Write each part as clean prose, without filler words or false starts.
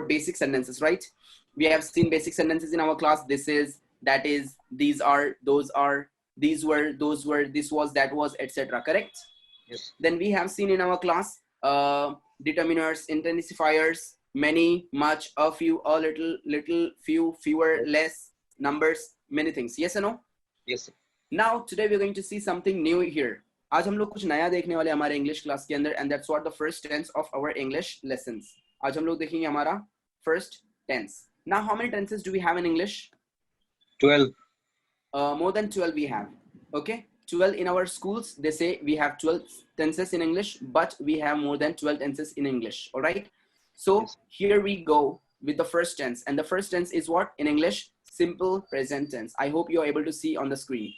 basic sentences, right? We have seen basic sentences in our class. This is, that is, these are, those are, these were, those were, this was, that was, etc. Correct? Yes. Then we have seen in our class determiners, intensifiers, many, much, a few, a little, little, few, fewer, less, numbers, many things. Yes or no? Yes, sir. Now today we're going to see something new here. आज हम लोग कुछ नया देखने वाले हमारे English class के अंदर, and that's what the first tense of our English lessons. आज हम लोग देखेंगे हमारा first tense. Now how many tenses do we have in English? 12. More than 12 we have. Okay, 12 in our schools. They say we have 12 tenses in English, but we have more than 12 tenses in English. All right. So Yes. here we go with the first tense, and the first tense is what in English? Simple present tense. I hope you are able to see on the screen.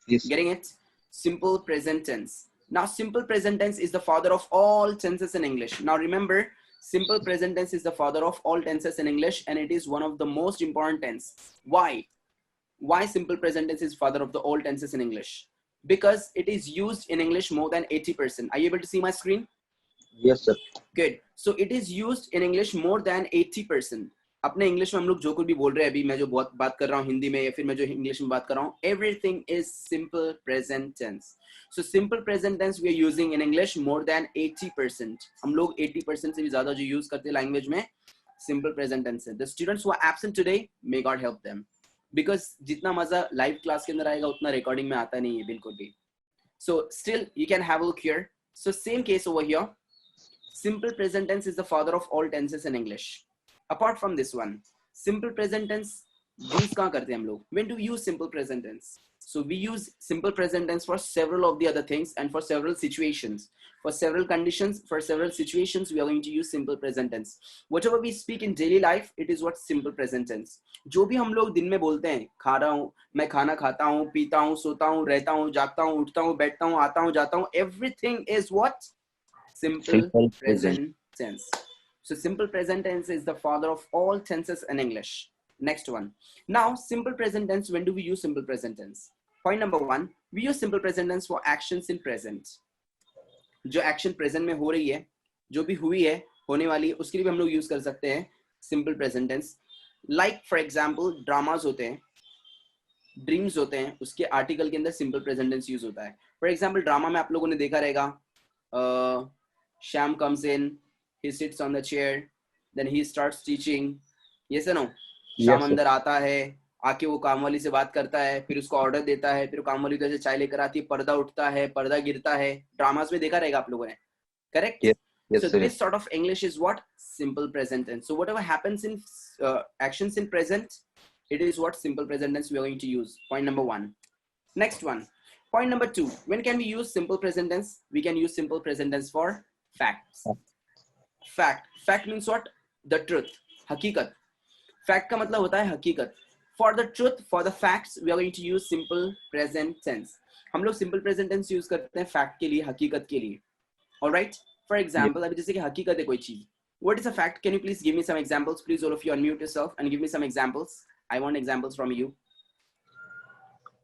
Yes. Getting it? Simple present tense. Now simple present tense is the father of all tenses in English. Now remember, simple present tense is the father of all tenses in English, and it is one of the most important tense. Why simple present tense is father of the all tenses in English? Because it is used in English more than 80%. Are you able to see my screen? Yes, sir. Good. So it is used in English more than 80%. अपने English में हम लोग जो कुछ भी बोल रहे हैं, अभी मैं जो बहुत बात कर रहा हूँ हिंदी में या फिर मैं जो इंग्लिश में बात कर रहा हूँ, everything is simple present tense. So simple present tense we are using in English more than 80%. हम लोग 80% से भी ज्यादा जो यूज करते हैं लैंग्वेज में simple present tense है. The students who are absent today, may God help them. Because जितना मजा लाइव क्लास के अंदर आएगा उतना रिकॉर्डिंग में आता नहीं है बिल्कुल भी. So still you can have a look here. So same case over here. Simple present tense is the father of all tenses in English. Apart from this one, simple present tense use कहाँ करते हैं हम लोग? When do we use simple present tense? So we use simple present tense for several of the other things and for several situations. For several conditions, for several situations, we are going to use simple present tense. Whatever we speak in daily life, it is what simple present tense. जो भी हम लोग दिन में बोलते हैं, खा रहा हूँ, मैं खाना खाता हूँ, पीता हूँ, सोता हूँ, रहता हूँ, जागता हूँ, उठता हूँ, बैठता हूँ, आता हूँ, जाता हूँ, everything is what? Simple present tense. So simple present tense is the father of all tenses in English. Next one. Now simple present tense, when do we use simple present tense? Point number one, we use simple present tense for actions in present. जो action present में हो रही है, जो भी हुई है, होने वाली है, उसके लिए भी हम लोग use कर सकते हैं simple present tense. Like for example, dramas होते हैं, dreams होते हैं, उसके article के अंदर simple present tense use होता है. For example, drama में आप लोगों ने देखा रहेगा, Sham comes in, he sits on the chair, then he starts teaching. Yes or no? Sham अंदर आता है, आके वो कामवाली से बात करता है, फिर उसको ऑर्डर देता है, फिर कामवाली उधर से चाय लेकर आती है, पर्दा उठता है, पर्दा गिरता है. ड्रामास में देखा रहेगा आप लोगों ने, correct? Yes, So sir. this sort of English is what? Simple present tense. So whatever happens in actions in present, it is what simple present tense we are going to use. Point number one. Next one. Point number two. When can we use simple present tense? We can use simple present tense for facts. Fact means what? The truth. हकीकत. Fact का मतलब होता है हकीकत. For the truth, for the facts, we are going to use simple present tense. हम लोग simple present tense use करते हैं fact के लिए, हकीकत के लिए. All right. For example, अभी जैसे कि हकीकत है कोई चीज. What is a fact? Can you please give me some examples? Please, all of you unmute yourself and give me some examples. I want examples from you.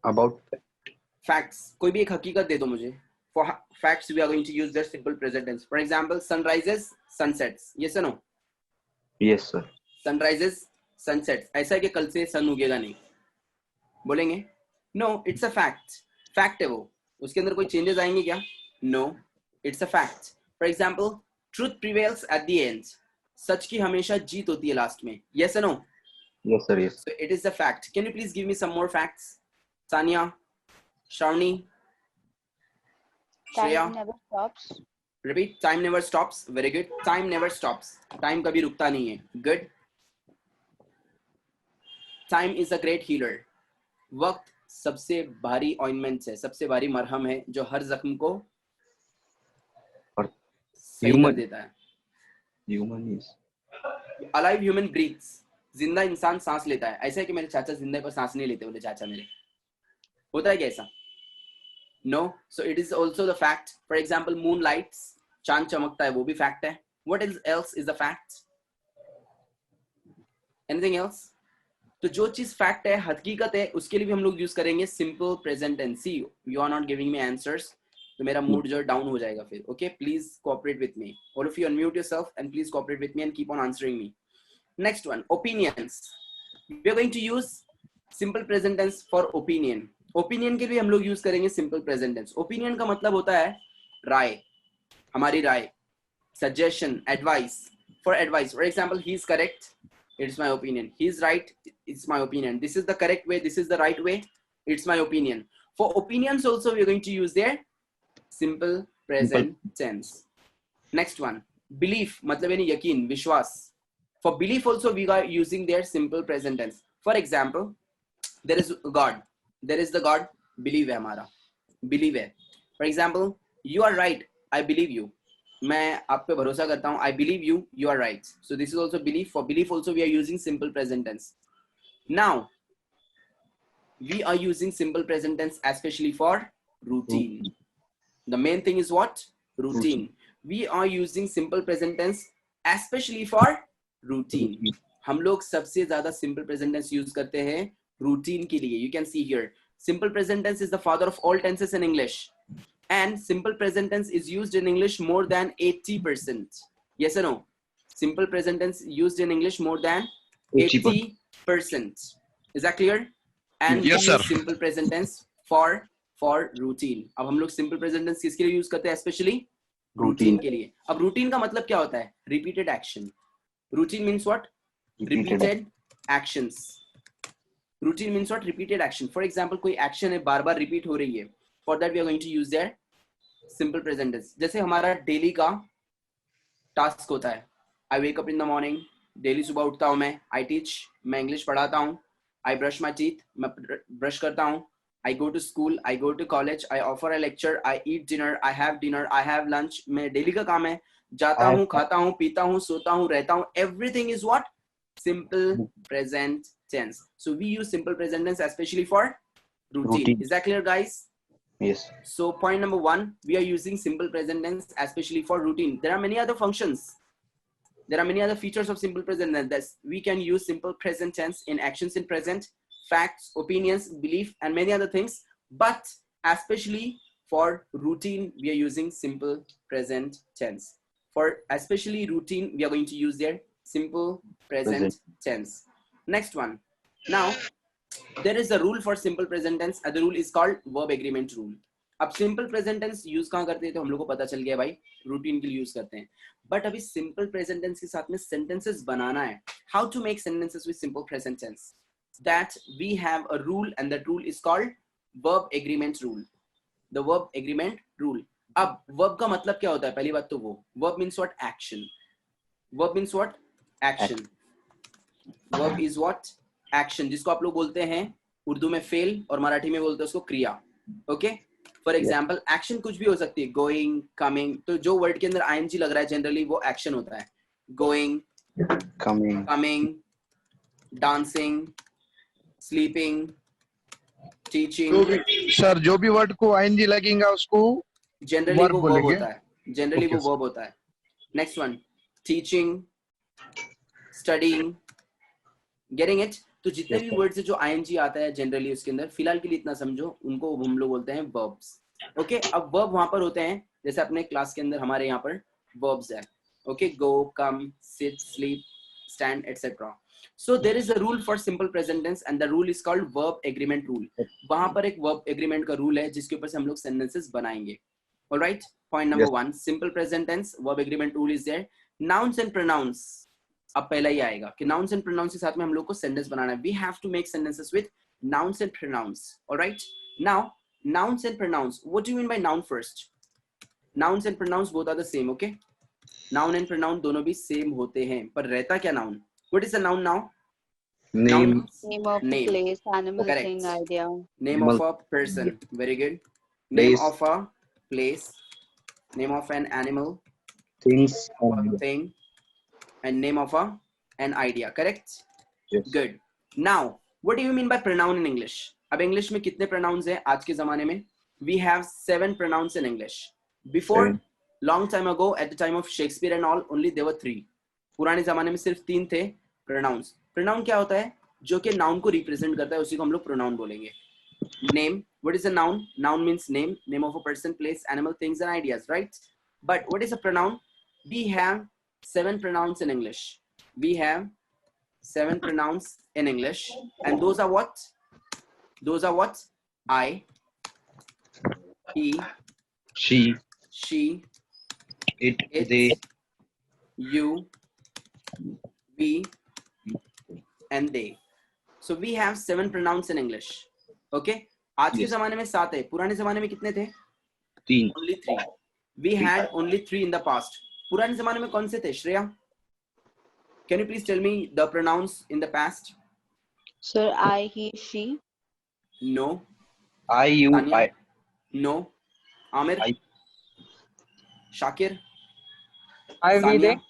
About Facts. कोई भी एक हकीकत दे दो मुझे. For facts, we are going to use the simple present tense. For example, sunrises, sunsets. Yes or no? yes, sir. Sunrises, sunsets. ऐसा है कि कल से सन उगेगा नहीं. बोलेंगे? No, it's a fact. Fact है वो. उसके अंदर कोई changes आएंगे क्या? No, it's a fact. For example, truth prevails at the end. सच की हमेशा जीत होती है last में. Yes or no? Yes, sir. Yes. So it is a fact. Can you please give me some more facts? Sanya, Shravani, Shreya. Time never stops. Repeat. Time never stops. Very good. Time never stops. Time कभी रुकता नहीं है. Good. Time is a great healer. वक्त सबसे भारी ointment है, सबसे भारी मरहम है जो हर जख्म को और सही कर human देता है. human is Alive human breathes. जिंदा इंसान सांस लेता है. ऐसा है कि मेरे चाचा जिंदा पर सांस नहीं लेते, बोले चाचा मेरे. होता है क्या ऐसा? No. So it is also the fact. For example, moon lights. चांद चमकता है, वो भी fact है. What else is the fact? Anything else? तो जो चीज fact है, हकीकत है, उसके लिए भी हम लोग use करेंगे simple present tense. See, you are not giving me answers. तो मेरा मूड जो डाउन हो जाएगा फिर. Okay, please cooperate with me. All of you unmute yourself and please cooperate with me and keep on answering me. Next one, opinions. We are going to use simple present tense for opinion. Opinion के लिए हम लोग use करेंगे simple present tense. Opinion का मतलब होता है राय, हमारी राय, suggestion, advice. For advice, for example, he is correct, it's my opinion. He is right, it's my opinion. This is the correct way, this is the right way, it's my opinion. For opinions also we are going to use their simple present tense. Next one, belief, मतलब यानी यकीन, विश्वास. For belief also we are using their simple present tense. For example, there is God, there is the God, believe है हमारा, believe है. For example, you are right, I believe you. मैं आप पे भरोसा करता हूँ, I believe you, you are right. So this is also belief. For belief also we are using simple present tense. Now we are using simple present tense especially for routine. The main thing is what? Routine. We are using simple present tense especially for routine. हम लोग सबसे ज्यादा simple present tense use करते हैं routine के लिए. You can see here, simple present tense is the father of all tenses in English. And simple present tense is used in English more than 80%. Yes or no? Simple present tense used in English more than 80%. Is that clear? And yes, we sir. use simple present tense for routine. अब हम लोग simple present tense किसके लिए use करते हैं? Especially routine के लिए. अब routine का मतलब क्या होता है? Repeated action. Routine means what? Repeated actions. Routine means what? Repeated action. For example, कोई action है बार बार repeat हो रही है. For that we are going to use their simple present tense. जैसे हमारा डेली का टास्क होता है, I wake up in the morning, daily सुबह उठता हूँ मैं, I teach, मैं इंग्लिश पढ़ाता हूँ, I brush my teeth, मैं ब्रश करता हूँ, I go to school, I go to college, I offer a lecture, I eat dinner, I have lunch. मैं डेली का काम है, जाता हूँ, खाता हूँ, पीता हूँ, सोता हूँ, रहता हूँ. Everything is what? Simple present tense. So we use simple present tense especially for routine. Is that clear, guys? Yes. So point number one, we are using simple present tense especially for routine. There are many other functions. There are many other features of simple present tense. We can use simple present tense in actions in present, facts, opinions, belief, and many other things. But especially for routine, we are using simple present tense. For especially routine, we are going to use their simple present tense. Next one. Now, there is a rule for simple present tense and the rule is called verb agreement rule. अब simple present tense use कहाँ करते हैं तो हम लोग को पता चल गया भाई, routine के लिए use करते हैं. But अभी simple present tense के साथ में sentences बनाना है. How to make sentences with simple present tense? That we have a rule and that rule is called verb agreement rule. The verb agreement rule. अब verb का मतलब क्या होता है? पहली बात तो वो verb means what? Action. Verb means what? Action. Verb is what? Action, जिसको आप लोग बोलते हैं उर्दू में फेल और मराठी में बोलते हैं उसको क्रिया. ओके, फॉर एग्जाम्पल एक्शन कुछ भी हो सकती है, गोइंग, कमिंग. तो जो वर्ड के अंदर आईएनजी लग रहा है जनरली वो एक्शन होता है. Going, coming, dancing, sleeping, teaching. Sir जो भी वर्ड को आईएनजी लगेगा उसको जनरली वो वर्ब होता है. जनरली वो वर्ब होता है. Next one, teaching, studying. Getting it? तो जितने भी वर्ड्स है जो आईएनजी आता है जनरली उसके अंदर, फिलहाल के लिए इतना समझो, उनको हम लोग बोलते हैं वर्ब्स. ओके, अब वर्ब वहां पर होते हैं जैसे अपने क्लास के अंदर हमारे यहाँ पर वर्ब्स है. Okay, go, come, sit, sleep, stand, etcetera. So there is a rule for simple present tense and the rule is called verb agreement rule. वहां पर एक वर्ब एग्रीमेंट का रूल है जिसके ऊपर से हम लोग सेंटेंसेस बनाएंगे. Alright, point number 1, simple present tense verb agreement rule is there. Nouns and pronouns अब पहला ही आएगा कि nouns and pronouns के साथ में हम लोग को सेंटेंस बनाना है. We have to make sentences with nouns and pronouns. All right. Now, nouns and pronouns. What do you mean by noun first? Nouns and pronouns both are the same. Okay. Noun and pronoun दोनों भी same होते हैं, पर रहता क्या noun? What is a noun now? Name. Name of a place, animal, Correct. thing, idea. Name of a person. Very good. Name of a place. Name of an animal. Things. Thing. And name of an idea. Correct? Yes. Good. Now, what do you mean by pronoun in English? अब English में कितने pronouns हैं आज के जमाने में? We have 7 pronouns in English. Before, long time ago, at the time of Shakespeare and all, only there were 3. पुराने जमाने में सिर्फ 3 थे pronouns. Pronoun क्या होता है? जो कि noun को represent करता है, उसी को हम लोग pronoun बोलेंगे. name. What is a noun? Noun means name, name of a person, place, animal, things, and ideas, right? But what is a pronoun? We have 7 pronouns in English. We have 7 pronouns in English, and those are what? Those are what? I, he, she, she, it, it, they, you, we, and they. So we have 7 pronouns in English. Okay? आज के जमाने में 7 है. पुराने जमाने में कितने थे? 3. Only 3. We had only 3 in the past. पुराने जमाने में कौन से थे, Shreya? Can you please tell me the pronouns in the past? Sir, I, he, she. No. I, you, Tanya? I. No. Amir? I. Shakir? I, we, they. Sania?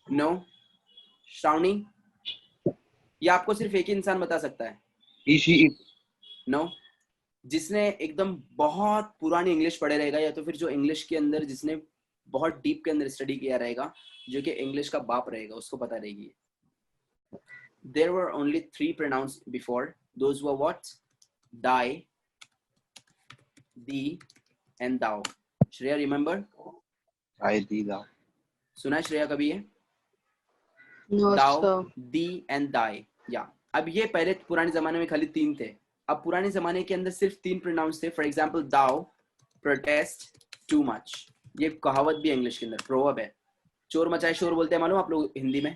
No. Shravani? ये आपको सिर्फ एक ही इंसान बता सकता है. He, she, it. नो. जिसने एकदम बहुत पुरानी इंग्लिश पढ़े रहेगा, या तो फिर जो इंग्लिश के अंदर जिसने बहुत डीप के अंदर स्टडी किया रहेगा, जो कि इंग्लिश का बाप रहेगा, उसको पता रहेगी. There were only 3 pronouns before. Those were what? Thy, thee, and thou. Shreya, remember? I, thee, thou. सुना है श्रेया कभी ये? No, Thou, sir. thee, and thy. या अब ये पहले पुराने जमाने में खाली 3 थे. अब पुराने जमाने के अंदर सिर्फ 3 प्रोनाउंस थे. For example, thou protest too much. ये कहावत भी है इंग्लिश के अंदर, प्रोवर्ब है. चोर मचाए शोर बोलते हैं, मालूम आप लोग हिंदी में?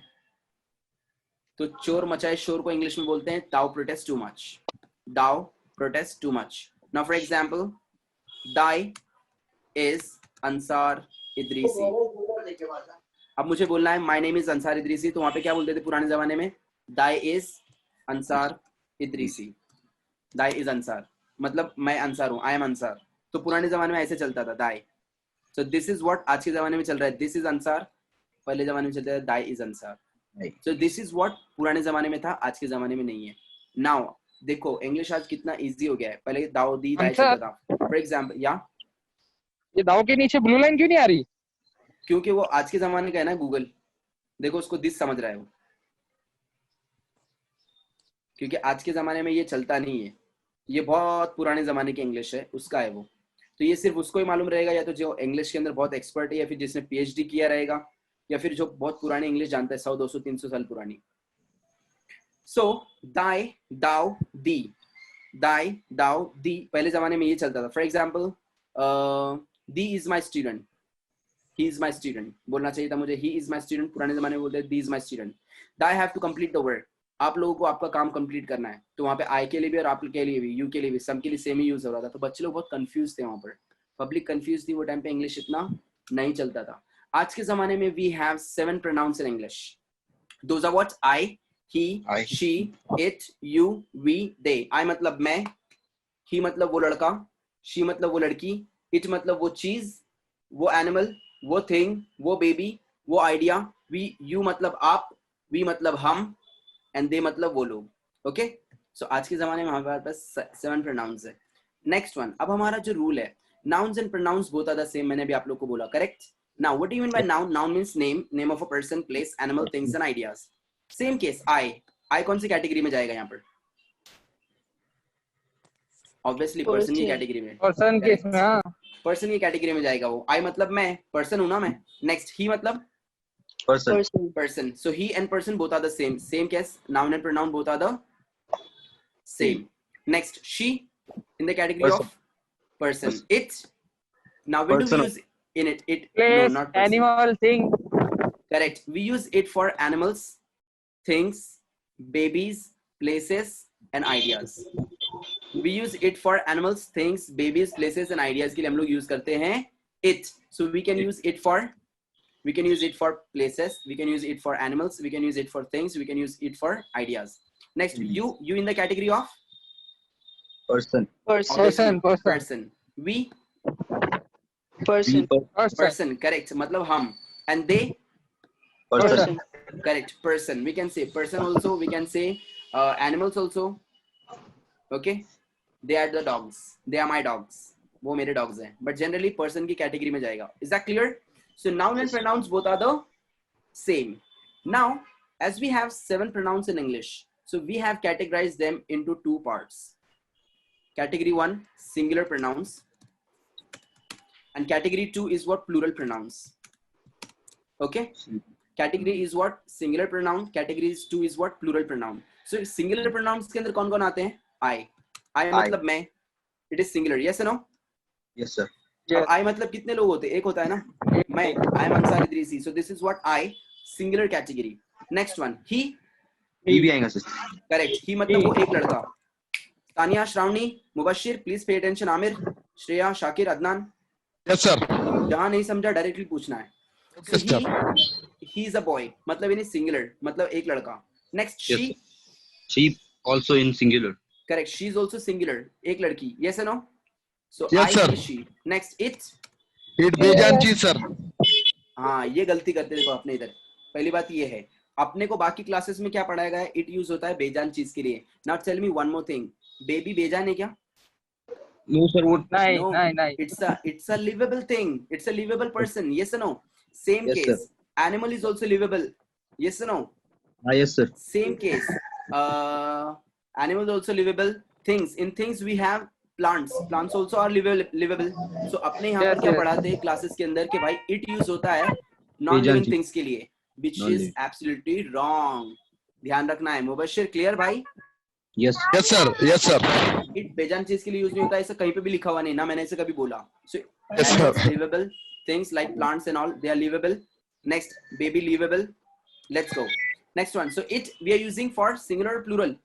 तो चोर मचाए शोर को इंग्लिश में बोलते हैं thou protest too much. Thou protest too much. Now for example, thy is Ansar Idrisi. अब मुझे बोलना है my name is Ansar Idrisi, तो वहां पे क्या बोलते थे पुराने जमाने में? Thy is Ansar Idrisi. Thy is Ansar, मतलब मैं अंसार हूँ, I am Ansar. तो पुराने जमाने में ऐसे चलता था thy. So this is what आज के जमाने में चल रहा है. This is Ansar. पहले जमाने में चलता था thy is Ansar. So this is what पुराने जमाने में था, आज के जमाने में नहीं है. Now देखो इंग्लिश आज कितना इजी हो गया है. पहले दाओ दी दाई चलता था. फॉर एग्जाम्पल, या ये दाव के नीचे ब्लू लाइन क्यों नहीं आ रही? क्योंकि वो आज के जमाने का है ना. गूगल देखो उसको दिस समझ रहा है वो, क्योंकि आज के जमाने में ये चलता नहीं है. ये बहुत पुराने जमाने की इंग्लिश है, उसका है वो. तो ये सिर्फ उसको ही मालूम रहेगा, या तो जो इंग्लिश के अंदर बहुत एक्सपर्ट है, या फिर जिसने पीएचडी किया रहेगा, या फिर जो बहुत पुरानी इंग्लिश जानता है, 100 200 300 साल पुरानी. सो दाई दाओ दी, दाई दाओ दी पहले जमाने में ये चलता था. For example, the is my student, he is my student बोलना चाहिए था मुझे. ही इज माई स्टूडेंट पुराने जमाने में बोलते हैं the is my student. They have to complete the work. आप लोगों को आपका काम कंप्लीट करना है, तो वहाँ पे आई के लिए भी और आप के लिए भी, यू के लिए भी, सब के लिए सेम ही यूज हो रहा था. तो बच्चे लोग बहुत कंफ्यूज थे वहाँ पर, पब्लिक कंफ्यूज थी वो टाइम पे. इंग्लिश इतना नहीं चलता था. आज के जमाने में we have 7 pronouns in English. Those are what? I, he, she, it, you, we, they. I मतलब मैं, he मतलब वो लड़का, she मतलब वो लड़की, it मतलब वो चीज, वो एनिमल, वो थिंग, वो बेबी, वो आइडिया, we, you मतलब आप, we मतलब हम, and they मतलब वो लोग. ओके, सो आज के जमाने में हमारे पास 7 pronouns है. नेक्स्ट वन, अब हमारा जो रूल है, nouns and pronouns both are the same. मैंने भी आप लोग को बोला, correct? Now, what do you mean by noun? Noun means name, name of a person, place, animal, things, and ideas. Same case, I कौन सी category में जाएगा यहाँ पर? Obviously, person की कैटेगरी में. पर्सन के इसमें, हाँ. Person की कैटेगरी में जाएगा वो. I मतलब मैं, person हूँ ना मैं. Next, he मतलब Person. person. So he and person both are the same. Same case, noun and pronoun both are the same. Next, she in the category Person. of person. It. Now we do Person. use in it. It no, Place, not person. animal, thing. Correct. We use it for animals, things, babies, places, and ideas. We use it for animals, things, babies, places, and ideas के लिए हम लोग use करते हैं it. So we can use it for places, we can use it for animals, we can use it for things, we can use it for ideas. Next, you in the category of Person. person. We person, correct. मतलब हम. And they Person. correct. Person. We can say person also. We can say animals also. Okay. They are the dogs. They are my dogs. वो मेरे dogs हैं. But generally person की category में जाएगा. Is that clear? So noun and pronouns both are the same. Now, as we have 7 pronouns in English, so we have categorized them into 2 parts. category 1 singular pronouns, and category 2 is what plural pronouns. Okay, category is what singular pronoun, category 2 is what plural pronoun. So singular pronouns के अंदर कौन कौन आते हैं? I मतलब मैं, it is singular, yes or no? Yes sir. अब I मतलब कितने लोग होते हैं? एक होता है ना, मैं, I am Ansari Idrisi. So this is what I, singular category. Next one, he भी आएगा सर. correct, he मतलब वो एक लड़का. Tania, Shravani, Mubashir, please pay attention. Aamir, Shreya, Shakir, Adnan. Yes sir. जहां नहीं समझा डायरेक्टली पूछना है. So he is a boy, मतलब यानी singular, मतलब एक लड़का. Next, Yes, she sir. She also in singular. correct, she is also singular, एक लड़की. Yes or no? So Yes, I, sir. he, she. Next, it. It बेजान चीज sir. हाँ, ये गलती करते देखो अपने इधर. पहली बात ये है, अपने को बाकी क्लासेस में क्या पढ़ाया गया है? इट यूज होता है बेजान चीज के लिए. Now tell me one more thing, baby बेजान है क्या? No sir, वो नहीं No, नहीं नहीं. it's a livable thing. It's a livable person. Yes or no? Same Yes, case. sir. Animal is also livable. Yes or no? yes sir. Same case. Animals also livable. Things, in things we have plants. Plants also are livable. So अपने यहाँ पर Yes, क्या yes. पढ़ाते हैं classes के अंदर कि भाई it use होता है non बेजान living चीज. things के लिए, which is Non-living. absolutely wrong. ध्यान रखना है. मुबशिर, क्लियर भाई? Yes. Yes sir. Yes sir. It बेजान चीज के लिए यूज नहीं होता, ऐसा कहीं पे भी लिखा हुआ नहीं, ना मैंने ऐसे कभी बोला. So Yes, sir. animals livable, things like plants and all, they are livable. Next, baby livable. Let's go. Next one. So it we are using for singular or plural?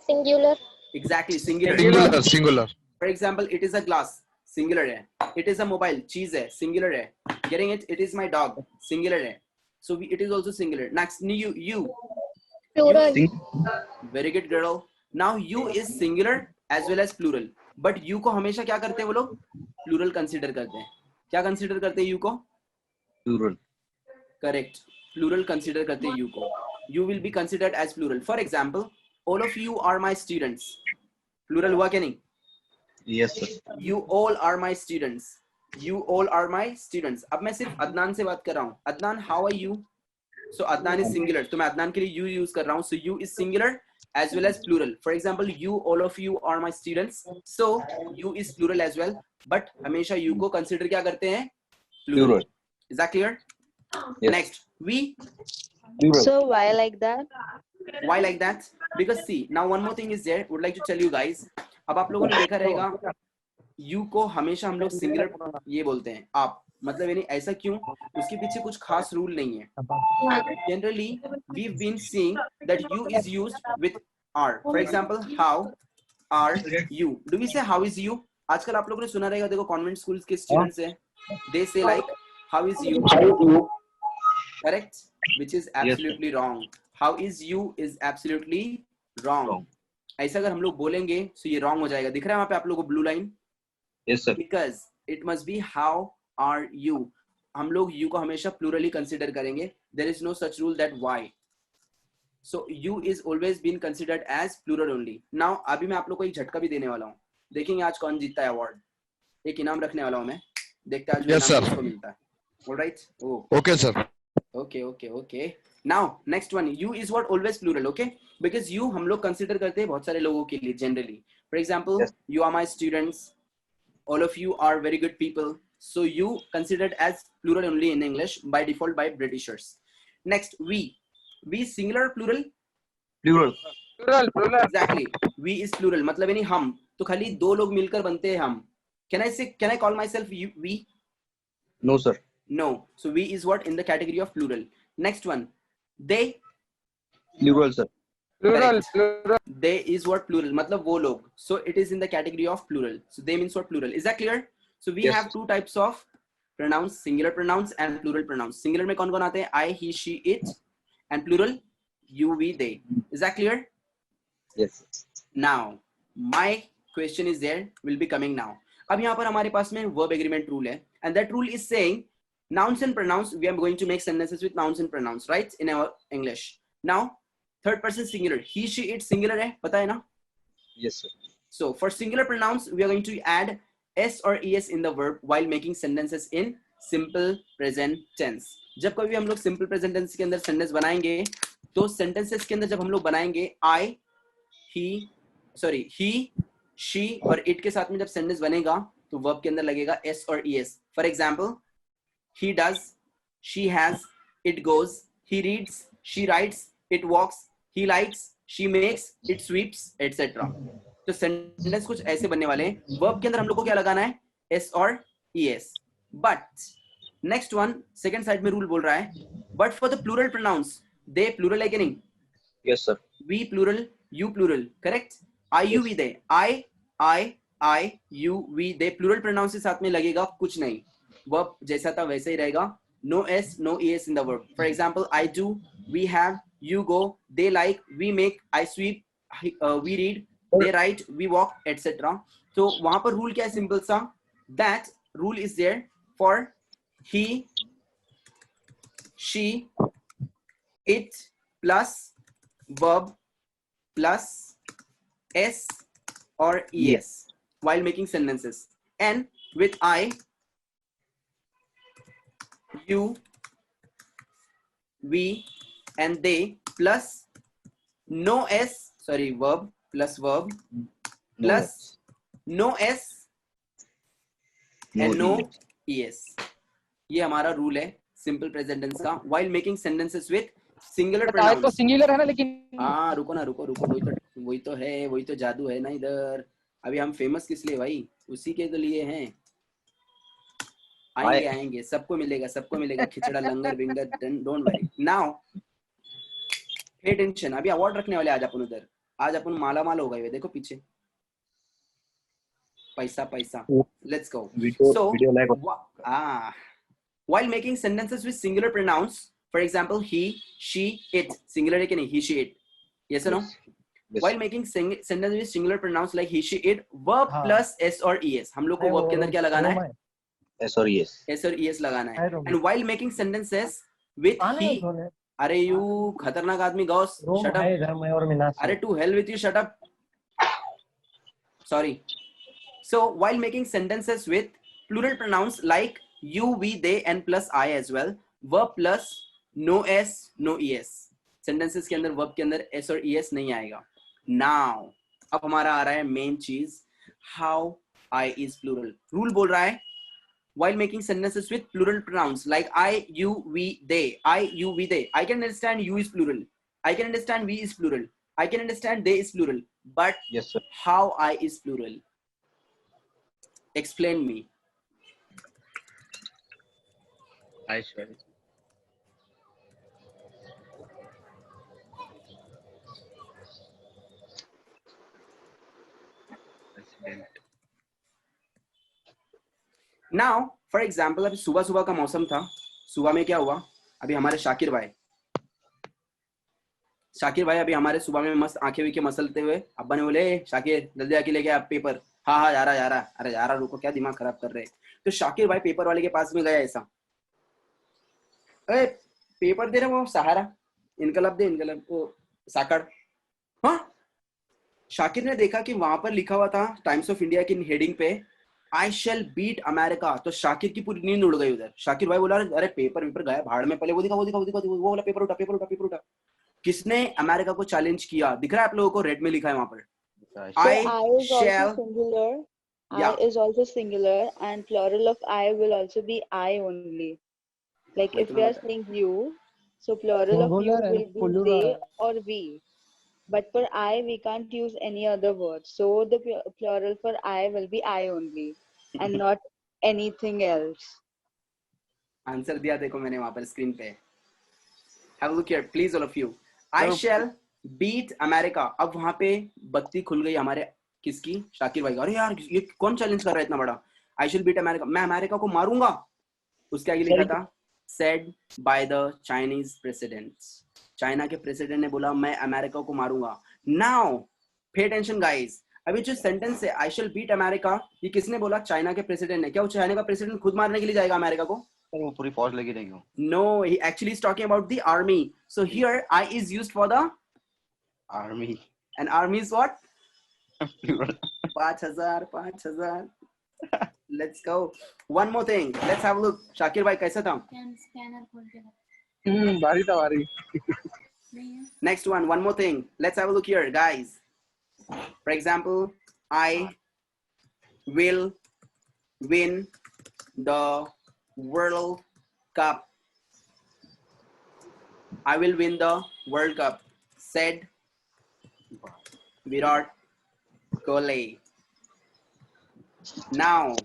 Singular. Exactly, singular. Singular. Singular. For example, it is a glass, singular है. It is a mobile, cheese है, singular है. Getting it? It is my dog, singular है. So it is also singular. Next, you. Plural. Very good girl. Now you is singular as well as plural. But you को हमेशा क्या करते हैं वो लोग? Plural consider करते हैं. क्या consider करते हैं you को? Plural. Correct. Plural consider करते हैं you को. You will be considered as plural. For example, all of you are my students. Plural हुआ क्या नहीं? Yes sir. You all are my students. You all are my students. अब मैं सिर्फ अदनान से बात कर रहा हूँ. Adnan, how are you? So Adnan is singular. तो मैं अदनान के लिए you use कर रहा हूँ. So you is singular as well as plural. For example, you, all of you are my students. So you is plural as well. But हमेशा you को consider क्या करते हैं? Plural. Is that clear? Yes. Next, we. Plural. So why like that? Why like that? Because see, now one more thing is there. Would like to tell you guys. अब आप लोगों ने देखा रहेगा, you को हमेशा हम लोग singular ये बोलते हैं, आप. मतलब यानी ऐसा क्यों? उसके पीछे कुछ खास रूल नहीं है. Generally, we've been seeing that you is used with are. For example, how are you? Do we say how is you? आजकल आप लोगों ने सुना रहेगा, देखो कॉन्वेंट स्कूल्स के स्टूडेंट्स हैं, they say like how is you? Correct? Which is absolutely wrong. How is you is absolutely wrong. ऐसा अगर हम लोग बोलेंगे तो ये wrong हो जाएगा. दिख रहा है वहाँ पे आप लोगों को blue line? Yes sir. Because it must be how are you. हम लोग you को हमेशा plural ही consider करेंगे. There is no such rule that why. So you is always been considered as plural only. Now अभी मैं आप लोग को एक झटका भी देने वाला हूँ. देखेंगे आज कौन जीतता है अवार्ड. एक इनाम रखने वाला हूँ मैं. देखते हैं आज Yes, इनाम sir. किसको मिलता है. All right? Oh. Okay sir. Okay. Now next one, you is what always plural, okay? Because you हम लोग consider करते हैं बहुत सारे लोगों के लिए generally. For example, Yes. you are my students. All of you are very good people. So you considered as plural only in English by default by Britishers. Next, we. We singular or plural? Plural. Plural. Exactly. We is plural. मतलब यानी हम. तो खाली दो लोग मिलकर बनते हैं हम. Can I call myself we? No sir. No. So we is what in the category of plural. Next one, they. Plural sir. Plural. They is what plural. मतलब वो लोग. So it is in the category of plural. So they means what plural. Is that clear? So we Yes. have two types of pronouns, singular pronouns and plural pronouns. Singular में कौन कौन आते हैं? I, he, she, it. And plural, you, we, they. Is that clear? Yes. Now, my question is there, will be coming now. अब यहाँ पर हमारे पास में verb agreement rule है. And that rule is saying nouns and pronouns, we are going to make sentences with nouns and pronouns, right? In our English. Now, third person singular. He, she, it singular है, पता है ना? Yes sir. So for singular pronouns, we are going to add s or es in the verb while making sentences in simple present tense. जब कभी हम लोग simple present tense के अंदर sentence बनाएंगे, तो sentences के अंदर जब हम लोग बनाएंगे I, he, sorry he, she और it के साथ में जब सेंटेंस बनेगा तो वर्ब के अंदर लगेगा s और es. For example, he does, she has, it goes, he reads, she writes, it walks, he likes, she makes, it sweeps, etc. तो सेंटेंस कुछ ऐसे बनने वाले हैं. वर्ब के अंदर हम लोग को क्या लगाना है? s और es. But next one second side में रूल बोल रहा है, but for the plural pronouns, they plural है कि नहीं? Yes, sir. We plural, you plural, correct? I, you, we, they. I, you, we, they. Plural pronouns के साथ में लगेगा कुछ नहीं. Verb जैसा था वैसे ही रहेगा. No s, no es in the verb. For example, I do, we have, you go, they like, we make, I sweep, we read, they write, we walk, etc. तो वहां पर रूल क्या है? सिंपल सा. That rule is there for he, she, it plus verb plus s or es while making sentences, and with I, you, we and they plus no s, sorry, verb plus verb plus no s and no es. ये हमारा rule है simple present tense का while making sentences with singular तो pronouns. Singular है ना, लेकिन हाँ रुको ना, रुको वही तो है, वही तो जादू है ना इधर. अभी हम फेमस किस लिए भाई? उसी के तो लिए हैं. आएंगे सबको मिलेगा खिचड़ा लंगर बिंगर. Don't worry. नाउ पे टेंशन. अभी अवार्ड रखने वाले आज अपन उधर. आज अपन माला माल हो गए. देखो पीछे पैसा. Let's go. So while making sentences with singular pronouns, for example, he, she, it. Singular है कि नहीं? He, she, it. Yes or no? Yes. While making sentences with singular pronouns like he, she, it, verb plus s or es. हम लोग को verb के अंदर क्या लगाना है? S or yes. s और es लगाना है. And while making sentences with he, अरे you खतरनाक आदमी गौस. Shut up. अरे to hell with you. Shut up. Sorry. So while making sentences with plural pronouns like you, we, they and plus I as well, verb plus no s, no es. Sentences के अंदर verb के अंदर s और es नहीं आएगा. Now अब हमारा आ रहा है main चीज, how I is plural. Rule बोल रहा है while making sentences with plural pronouns like I, you, we, they. I, you, we, they. I can understand you is plural. I can understand we is plural. I can understand they is plural. But Yes, sir. how I is plural? Explain me. I shall. Now, for example, अभी सुबह का मौसम था. सुबह में क्या हुआ? अभी हमारे शाकिर भाई अभी हमारे सुबह में मस्त आंखें विखे मसलते हुए अब्बा ने बोले, शाकिर जल्दी आके लेके आ पेपर. हाँ जा रहा. अरे जा रहा, रुको, क्या दिमाग खराब कर रहे हैं? तो शाकिर भाई पेपर वाले के पास में गया ऐसा. अरे पेपर दे रहे वो सहारा, इनकलाब वो साकड़. हाँ, शाकिर ने देखा कि वहां पर लिखा हुआ था टाइम्स ऑफ इंडिया की हेडिंग पे आई शैल बीट अमेरिका. तो शाकिर की पूरी नींद उड़ गई उधर. शाकिर भाई बोला, अरे पेपर गया भाड़ में. पहले वो दिखा वो बोला पेपर उठा. किसने अमेरिका को चैलेंज किया? दिख रहा है आप लोगों को? रेड में लिखा है वहां पर. I is also singular. Yeah. I is also singular, and plural of I will also be I only. Like if we are saying you, so plural of you will be they or we. But for I, we can't use any other word. So the plural for I will be I only, and not anything else. Answer दिया देखो मैंने वहां पर screen पे. Have a look here, please, all of you. I shall beat America. अब वहां पे बत्ती खुल गई हमारे किसकी? शाकिर भाई. अरे यार ये कौन चैलेंज कर रहा है इतना बड़ा? I shall beat America. मैं अमेरिका को मारूंगा. उसके आगे लिखा था said by the Chinese president. China के प्रेसिडेंट ने बोला मैं अमेरिका को मारूंगा. Now pay attention guys. अभी जो सेंटेंस है I shall beat America, ये किसने बोला? चाइना के प्रेसिडेंट ने. क्या वो चाइना का प्रेसिडेंट खुद मारने के लिए जाएगा अमेरिका को? वो पूरी फौज लगी रहेगी. No, he actually is talking about the army. So here I is used for the Army. and army is what? 5,000. Let's go. One more thing. Let's have a look. Shakir bhai कैसा था? Scanner खोल के भारी. Next one more thing. Let's have a look here, guys. For example, I will win the World Cup. I will win the World Cup, said Virat Kohli. Now,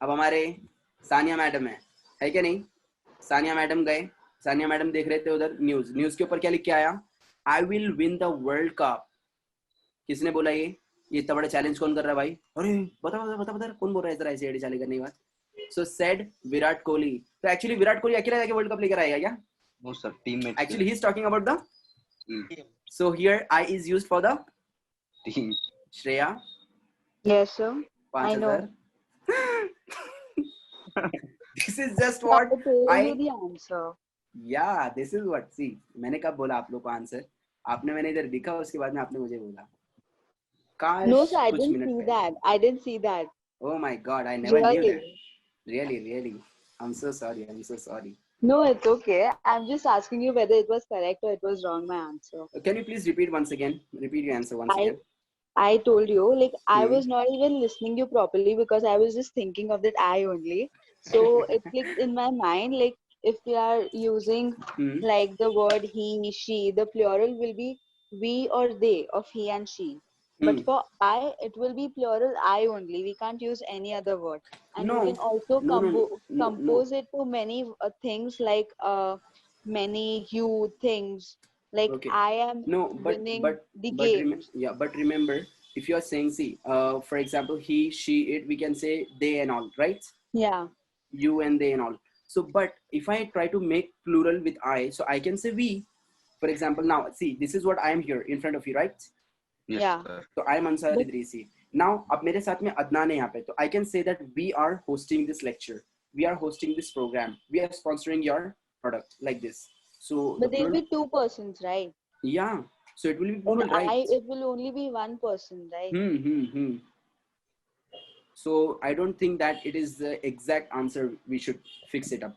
अब हमारे Sania madam है क्या नहीं? सानिया मैडम गए, Sania madam देख रहे थे उधर न्यूज के ऊपर क्या लिख के आया? I will win the World Cup. किसने बोला ये इतना बड़ा चैलेंज कौन कर रहा है भाई? अरे बता कौन बोल रहा है इधर ऐसे एडी चाली करने की बात? So said Virat Kohli. तो एक्चुअली विराट कोहली अकेला जाके वर्ल्ड कप लेकर आएगा क्या? No sir, teammates. Actually, he's talking about the team. So here I is used for the Team. Shreya. Yes, sir. I know. 5000. This is just what I know the answer. Yeah, this is what. See, मैंने कब बोला आप लोग को answer? आपने मैंने इधर दिखा उसके बाद में आपने मुझे बोला. काश No, sir, I कुछ didn't मिनट see पहले. that. I didn't see that. Oh my God, I never knew Really? that. Really. I'm so sorry. No, it's okay. I'm just asking you whether it was correct or it was wrong, my answer. Can you please repeat once again? Repeat your answer once again. I told you, like, I Hmm. was not even listening you properly because I was just thinking of that I only. So it clicked in my mind, like, if we are using Hmm. like the word he, she, the plural will be we or they of he and she. But Hmm. for I, it will be plural I only. We can't use any other word. And No. we can also No. compose it to many things like many you things. Like Okay. I am No, winning the game. but remember, if you are saying, see, for example, he, she, it, we can say they and all, right? Yeah. You and they and all. So, but if I try to make plural with I, so I can say we. For example, now see, this is what I am here in front of you, right? Yes Yeah. sir. So I am Ansar Idrisi. Now, अब मेरे साथ में अदनान है यहाँ पे, तो I can say that we are hosting this lecture, we are hosting this program, we are sponsoring your product like this. So But the there'll plural, be two persons, right? yeah. So it will be In plural, right? I, it will only be one person, right? So I don't think that it is the exact answer. We should fix it up.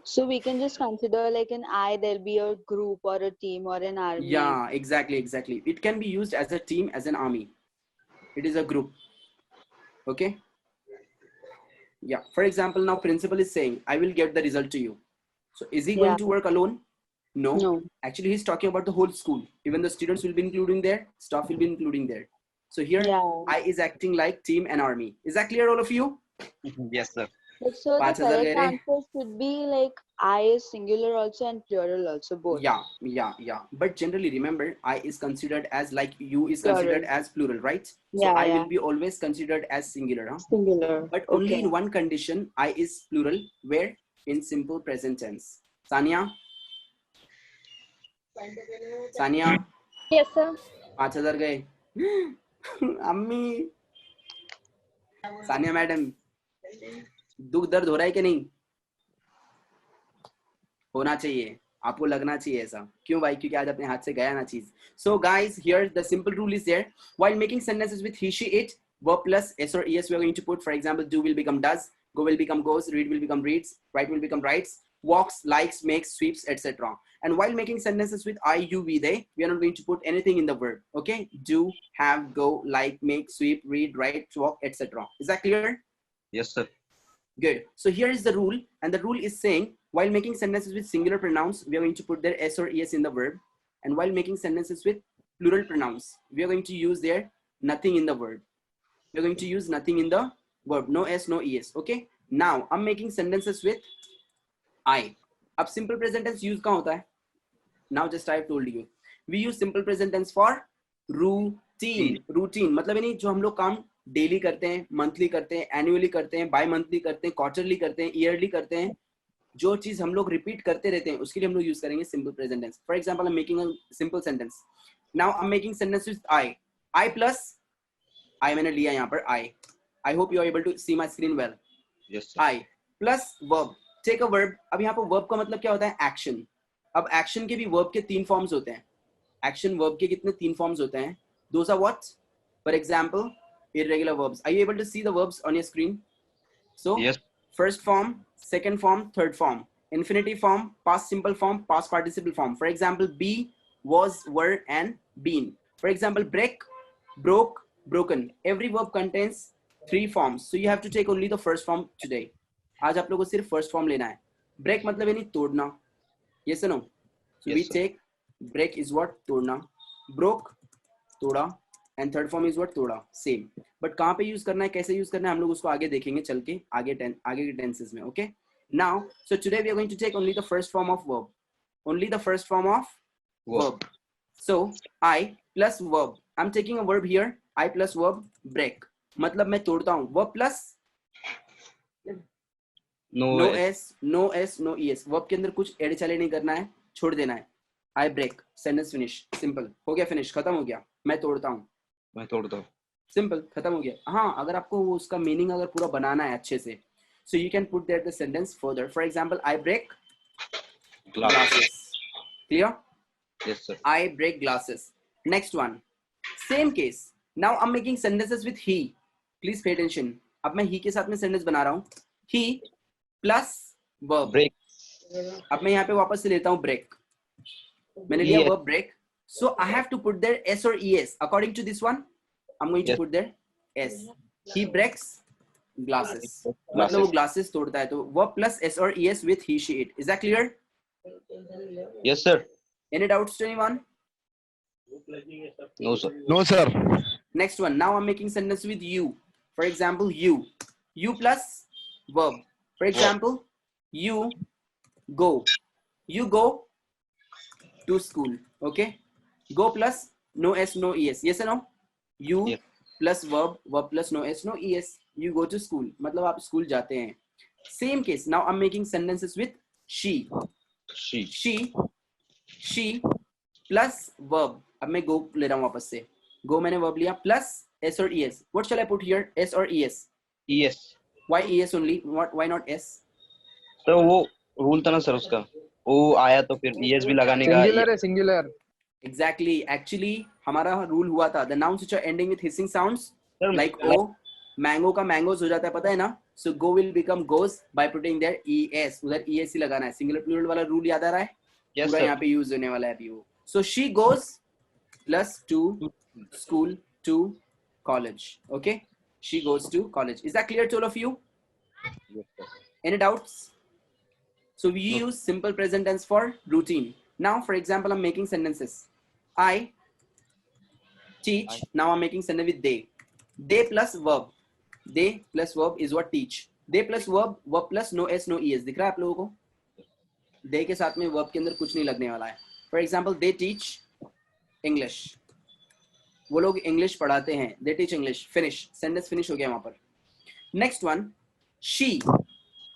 So we can just consider like an I, there'll be a group or a team or an army. Yeah, exactly. It can be used as a team, as an army. It is a group. Okay. Yeah. For example, now principal is saying, I will get the result to you. So is he going Yeah. to work alone? No. No. Actually, he's talking about the whole school. Even the students will be including there, staff will be including there. So here, Yeah. I is acting like team and army. Is that clear, all of you? Yes sir. Like, so the 5000 correct ले रहे. answer should be like I is singular also and plural also, both. Yeah. But generally, remember, I is considered as, like, you is Plural. considered as plural, right? So Yeah, I yeah. will be always considered as singular, huh? Singular. But only Okay. in one condition, I is plural, where? In simple present tense. Sania? Yes, sir. 5000 गए. अम्मी. Sania madam, दुख दर्द हो रहा है कि नहीं? होना चाहिए, आपको लगना चाहिए ऐसा. क्यों भाई? क्योंकि आज अपने हाथ से गया ना चीज. So guys, here the simple rule is there. While making sentences with he, she, it, verb plus s or es, we are going to put, for example, do will become does, go will become goes, read will become reads, write will become writes, walks, likes, makes, sweeps, etc. And while making sentences with I, you, we, they, we are not going to put anything in the verb. Okay? Do, have, go, like, make, sweep, read, write, walk, etc. Is that clear? Yes sir. Good. So here is the rule, and the rule is saying, while making sentences with singular pronouns, we are going to put their s or es in the verb. And while making sentences with plural pronouns, we are going to use their nothing in the verb. We are going to use nothing in the verb. No s, no es. Okay? Now, I'm making sentences with I. अब simple present tense use कहाँ होता है? Now just I have told you. We use simple present tense for routine. Routine मतलब नहीं जो हम लोग काम डेली करते हैं, मंथली करते हैं, एनुअली करते हैं, बाई मंथली करते हैं, क्वार्टरली करते हैं, ईयरली करते हैं. जो चीज हम लोग रिपीट करते रहते हैं उसके लिए हम लोग यूज करेंगे simple present tense. For example, I am making a simple sentence. Now I am making sentence with I plus I मैंने लिया यहाँ पर I hope you are able to see my screen well. Yes sir. I plus verb, take a verb. अब यहाँ पर verb का मतलब क्या होता है? एक्शन. अब एक्शन के भी वर्ब के 3 फॉर्म्स होते हैं. एक्शन वर्ब के कितने 3 फॉर्म्स होते हैं? Those are what? For example, irregular verbs. Are you able to see the verbs on your screen? So Yes. first form, second form, third form. Infinitive form, past simple form, past participle form. For example, be, was, were, and been. For example, break, broke, broken. Every verb contains 3 forms, so you have to take only the first form today. आज आप लोगों को सिर्फ first form लेना है. Break मतलब यानी तोड़ना. Yes or no? So Yes, we sir. take break is what? तोड़ना. Broke, तोड़ा. And third form is what? तोड़ा. Same. But कहाँ पे use करना है, कैसे use करना है, हम लोग उसको आगे देखेंगे चल के, आगे के tenses में. Okay? Now, so today we are going to take only the first form of verb. Only the first form of verb. So I plus verb. I'm taking a verb here. I plus verb break. मतलब मैं तोड़ता हूँ. Verb plus No no S. s, no s, no es. Verb के अंदर कुछ add चले नहीं करना है, छोड़ देना है. I break. Sentence finish. Simple. हो गया finish. खत्म हो गया. मैं तोड़ता हूँ. मैं तोड़ता हूँ. Simple. खत्म हो गया. हाँ, अगर आपको उसका मीनिंग अगर पूरा बनाना है अच्छे से, so you can put there the sentence further. For example, I break glasses. Clear? Yes, sir. I break glasses. Next one. Same case. Now I'm making sentences with he. Please pay attention. अब मैं he के साथ में sentence बना रहा हूँ. He plus verb. Break. अब मैं यहाँ पे वापस से लेता हूँ break. मैंने लिया Yes. verb break. So I have to put there s or es. According to this one, I'm going to Yes. put there s. He breaks glasses. मतलब वो glasses तोड़ता है, तो verb plus s or es with he, she, it. Is that clear? Yes, sir. Any doubts to anyone? No, sir. No, sir. Next one. Now I'm making sentence with you. For example, you. You plus verb. For example, you go. You go to school. Okay. Go plus no s, no es. Yes or no? You Yes. plus verb. Verb plus no s, no es. You go to school. मतलब आप school जाते हैं. Same case. Now I'm making sentences with she. She. She plus verb. अब मैं go ले रहा हूँ वापस से. Go मैंने verb लिया plus s or es. What shall I put here? S or es? Yes. Why es only? Why not s? तो वो रूल था ना सर उसका. वो आया तो फिर ES भी लगाने का. सिंगुलर है सिंगुलर. Exactly. Actually, हमारा रूल हुआ था. The nouns which are ending with hissing sounds Sir, like o, mango का mangoes हो जाता है, पता है ना? So go will become goes by putting there es. उधर es ही लगाना है. Singular plural वाला रूल याद आ रहा है? Yes, पूरा sir. यहाँ पे यूज होने वाला है अभी वो. So she goes plus to school to college. Okay? She goes to college. Is that clear to all of you? Yes, sir. Any doubts? So we use simple present tense for routine. Now, for example, I'm making sentences. I teach. Now I'm making sentence with they. They plus verb. They plus verb is what teach. They plus verb. Verb plus no s, no es. दिख रहा है आप लोगों को? They के साथ में verb के अंदर कुछ नहीं लगने वाला है. For example, they teach English. वो लोग English पढ़ाते हैं. They teach English. Finish. Sentence finish हो गया वहाँ पर. Next one, she.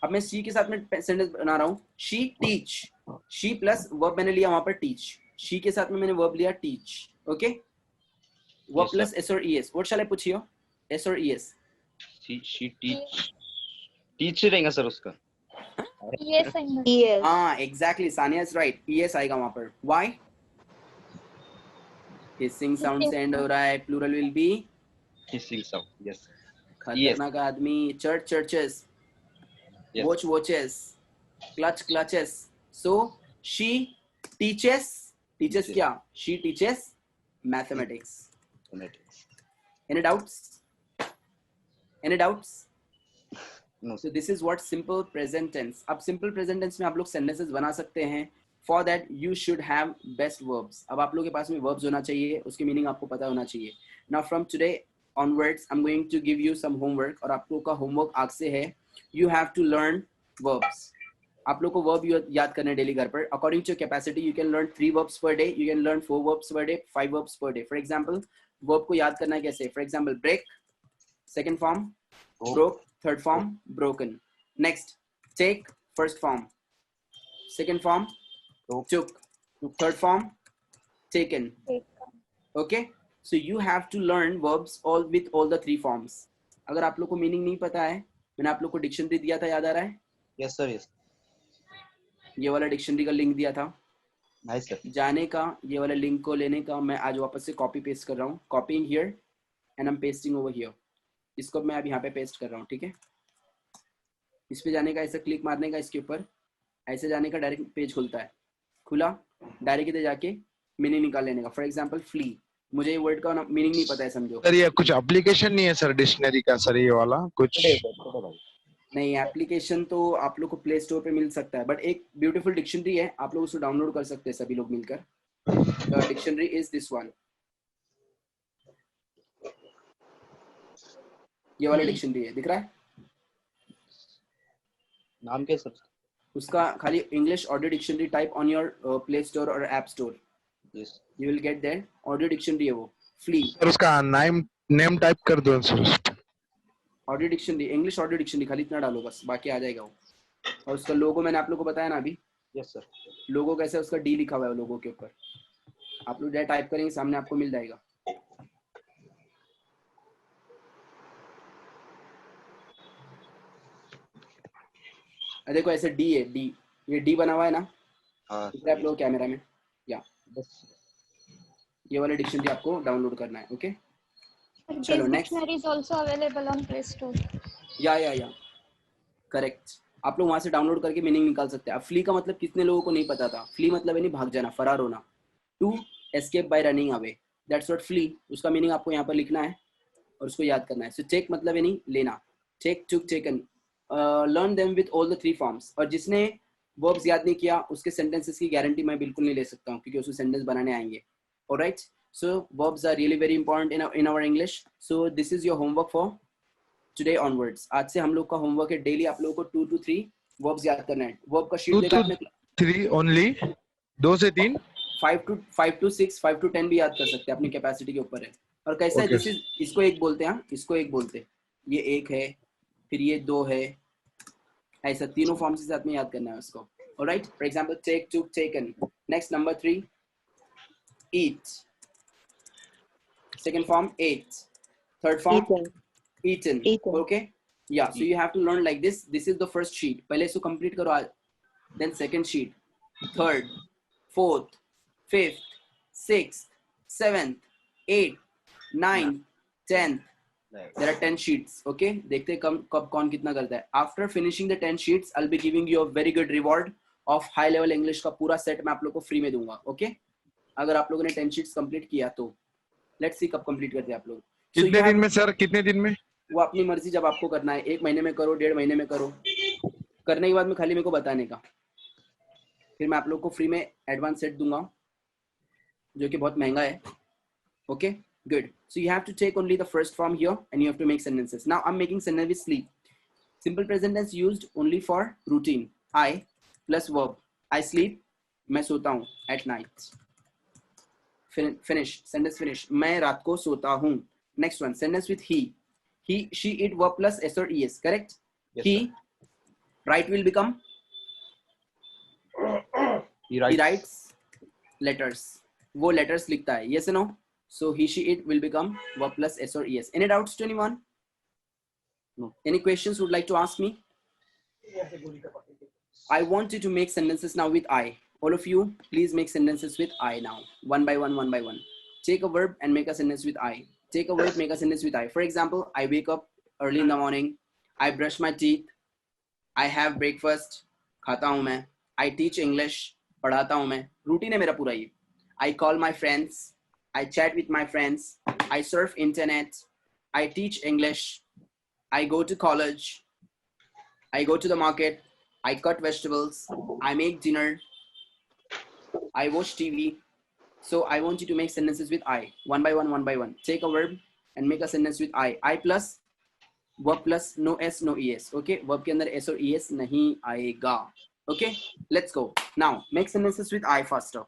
अब मैं she के साथ में sentence बना रहा हूँ. She teach. She plus verb मैंने लिया वहाँ पर teach. She के साथ में मैंने verb लिया teach. Okay? Verb Yes, plus s or es. What shall I put here? S or es? She teach. Teach रहेगा सर उसका. Yes, I know. Yes. Ah, exactly. Sania is right. Es आएगा वहाँ पर. Why? Hissing sound से end हो रहा है. Plural will be Hissing sound. Yes. खतरनाक आदमी. Church, churches. Yes. Watch, watches. Clutch, clutches. So she teaches. Teaches Teaches. क्या? She teaches mathematics. Phonetics. Any doubts? Any doubts? No, So sir. this is what simple present tense. अब simple present tense में आप लोग sentences बना सकते हैं. For that you should have best verbs. अब आप लोगों के पास में verbs होना चाहिए. उसकी meaning आपको पता होना चाहिए. Now from today onwards, I'm going to give you some homework. और आप लोगों का homework आज से है. You have to learn verbs. आप लोग को verb याद करने डेली घर पर. According to your capacity, you can learn 3 verbs per day. You can learn 4 verbs per day, 5 verbs per day. For example, verb को याद करना है कैसे? For example, break, second form, broke, third form, broken. Next, take, first form. Second form, took. Third form, taken. Okay? So you have to learn verbs all with all the 3 forms. अगर आप लोग को meaning नहीं पता है, मैंने आप लोग को डिक्शनरी दिया था, याद आ रहा है? Yes, sir. Yes. ये वाला डिक्शनरी का लिंक दिया था. Nice, sir. जाने का, ये वाला लिंक को लेने का मैं आज वापस से कॉपी पेस्ट कर रहा हूँ. कॉपिंग here and I am pasting over here. इसको मैं अब यहाँ पे पेस्ट कर रहा हूँ, ठीक है? इस पे जाने का, ऐसे क्लिक मारने का इसके ऊपर, ऐसे जाने का डायरेक्ट पेज खुलता है. खुला, डायरेक्ट इधर जाके मीनिंग निकाल लेने का. फॉर एग्जाम्पल फ्ली, मुझे ये वर्ड का मीनिंग नहीं पता है, समझो। सर ये कुछ एप्लीकेशन नहीं है सर डिक्शनरी का सर, ये वाला कुछ? नहीं, एप्लीकेशन तो आप लोग को प्ले स्टोर पे मिल सकता है, बट एक ब्यूटीफुल डिक्शनरी है, आप लोग उसको डाउनलोड कर सकते हैं सभी लोग मिलकर। The dictionary is this one, ये वाला डिक्शनरी है, दिख रहा है? नाम क्या सर? उसका खाली English audio dictionary type on your play store और app store, yes you will get there. Audio dictionary है वो, फ्ली सर उसका नेम टाइप कर दो सर। Audio dictionary, English audio dictionary, खाली इतना डालो बस, बाकी आ जाएगा वो। और उसका लोगो मैंने आप लोग को बताया ना अभी, यस सर। लोगो कैसे है, उसका डी लिखा हुआ है लोगो के ऊपर, आप लोग टाइप करेंगे सामने आपको मिल जाएगा। देखो ऐसे डी है, डी, ये डी बना हुआ है ना, हाँ आप लोग कैमरा में, या ये वाला डिक्शनरी आपको डाउनलोड करना है। ओके चलो This next. dictionary is also available on Play Store. या करेक्ट, आप लोग वहां से डाउनलोड करके मीनिंग निकाल सकते हैं। अब फ्ली का मतलब कितने लोगों को नहीं पता था? फ्ली मतलब है नहीं भाग जाना, फरार होना, to escape by running away, that's what flee. उसका मीनिंग आपको यहाँ पर लिखना है और उसको याद करना है। सो टेक मतलब है नहीं लेना, take, took, taken, learn them with all the three forms. और जिसने वर्ब्स याद नहीं किया उसके सेंटेंसेस की गारंटी मैं बिल्कुल नहीं ले सकता हूँ, क्योंकि उसको सेंटेंस बनाने आएंगे। Alright, so verbs are really very important in our English. So this is your homework for today onwards. आज से हम लोग का होमवर्क है, डेली आप लोगों को 2 to 3 verbs याद करना है। verb का शीट 2 देगा to आपने, 3 ओनली, 2 से 3, 5 to 6, 5 to 10 भी याद कर सकते हैं, अपनी कैपेसिटी के ऊपर है। और कैसा है, Okay. दिस इज, इसको एक बोलते हैं, इसको एक बोलते हैं, ये एक है, फिर ये दो है, ऐसा तीनों फॉर्म से साथ में याद करना है उसको। Alright, for example take, took, taken. Next number 3, eat. Second form, ate. Third form, eaten. Okay, yeah, so you have to learn like this. This is the first sheet, पहले इसको complete करो आज, then second sheet, third, fourth, fifth, sixth, seventh, eighth, ninth, 10th. There are 10 sheets. Okay, देखते हैं कब कौन कितना करता है। After finishing the 10 sheets, I'll be giving you a very good reward of high level English का पूरा set मैं आप लोग को फ्री में दूंगा। Okay, अगर आप लोगों ने 10 sheets complete किया तो लेट्स सी कब कंप्लीट करते हैं आप लोग। कितने दिन में सर, कितने दिन में? वो अपनी मर्जी, जब आपको करना है, 1 महीने में करो, 1.5 महीने में करो, करने के बाद में खाली मेरे को बताने का, फिर मैं आप लोग को फ्री में एडवांस सेट दूंगा जो कि बहुत महंगा है। Okay good, so you have to take only the first form here and you have to make sentences. Now I am making sentence with sleep, simple present tense used only for routine, I plus verb, I sleep, मैं सोता हूँ, at night. Finish, sentence finish, मैं रात को सोता हूँ। Next one, sentence with he, she, it, verb plus s or es, correct? Yes, he, sir. write will become He he writes letters, वो letters लिखता है, yes or no? So he, she, it will become verb plus s or es. Any doubts to anyone? No. Any questions would like to ask me? I want you to make sentences now with I. All of you, please make sentences with I now. One by one, one by one. Take a verb and make a sentence with I. Take a verb, make a sentence with I. For example, I wake up early in the morning. I brush my teeth. I have breakfast. खाता हूँ मैं. I teach English. पढ़ाता हूँ मैं. Routine है मेरा पूरा ये. I call my friends. I chat with my friends. I surf internet. I teach English. I go to college. I go to the market. I cut vegetables. I make dinner. I watch TV. So I want you to make sentences with I, one by one, one by one. Take a verb and make a sentence with I. I plus verb plus no s, no es. Okay, verb के अंदर s और es नहीं आएगा. Okay, let's go. Now make sentences with I faster.